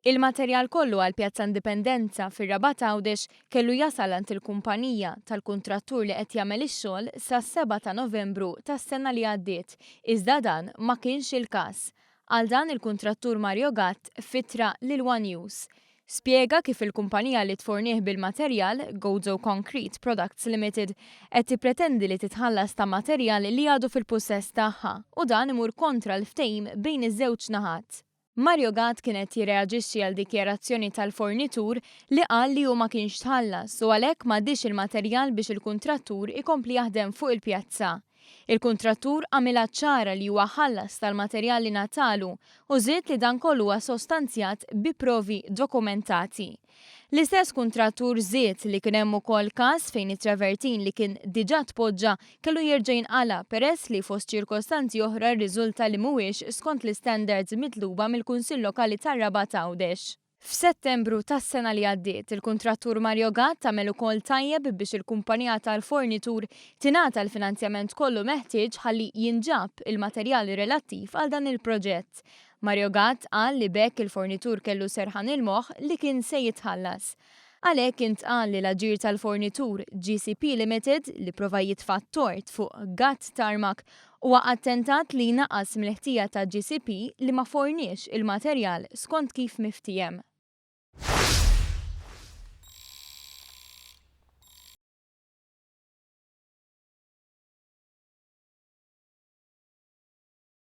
Il-materjal kollu għal Pjazza Indipendenza fir-Rabat Għawdex kellu jasal għand il-kumpanija tal-kuntrattur li qed jagħmel ix-xogħol sas-7 ta' Novembru tas-sena li għaddiet, iżda dan ma kienx il-każ. Għal dan il-kuntrattur Mario Gatt fittra lil One News. Spjega kif il-kumpanija li tfornih bil-materjal, Gozo Concrete Products Limited, qed tippretendi li titħallas ta' materjal li għadu fil-pussess tagħha u dan imur kontra l-ftehim bejn iż-żewġ naħat. Mario Gatt kienet jirreaġixxi għal dikjarazzjoni tal-fornitur li qal li hu ma kienx tħallas u għalhekk m'għaddix il-materjal biex il-kuntrattur ikompli jaħdem fuq il-pjazza. Il-kuntrattur għamilha ċara li huwa ħallas tal-materjal li natalu u żied li dan kollu huwa sostanzjat bi provi dokumentati. L-istess kuntrattur żied li kien hemm ukoll każ fejn it-travertin li kien diġà tpoġġa kellu jerġa' jinqala peress li fost ċirkostanzi oħra rriżulta li mhuwiex skont l-istandards mitluba mill-Kunsill Lokali tar-Rabat Għawdex. F'Settembru tas-sena li għaddiet, il-kuntrattur Mario Gatt għamel ukoll tajjeb biex il-kumpanija tal-fornitur tingħata l-finanzjament kollu meħtieġ ħalli jinġab il-materjali relattiv għal dan il-proġett. Mario Gatt qal li bekk il-fornitur kellu serħan il-moħħ li kien se jitħallas. Għalhekk intqal li l-aġir tal-fornitur GCP Limited li prova jitfa' tort fuq Gatt Tarmac huwa attentat li jnaqqas mill-ħtija ta' GCP li ma forniex il-materjal skont kif miftiem.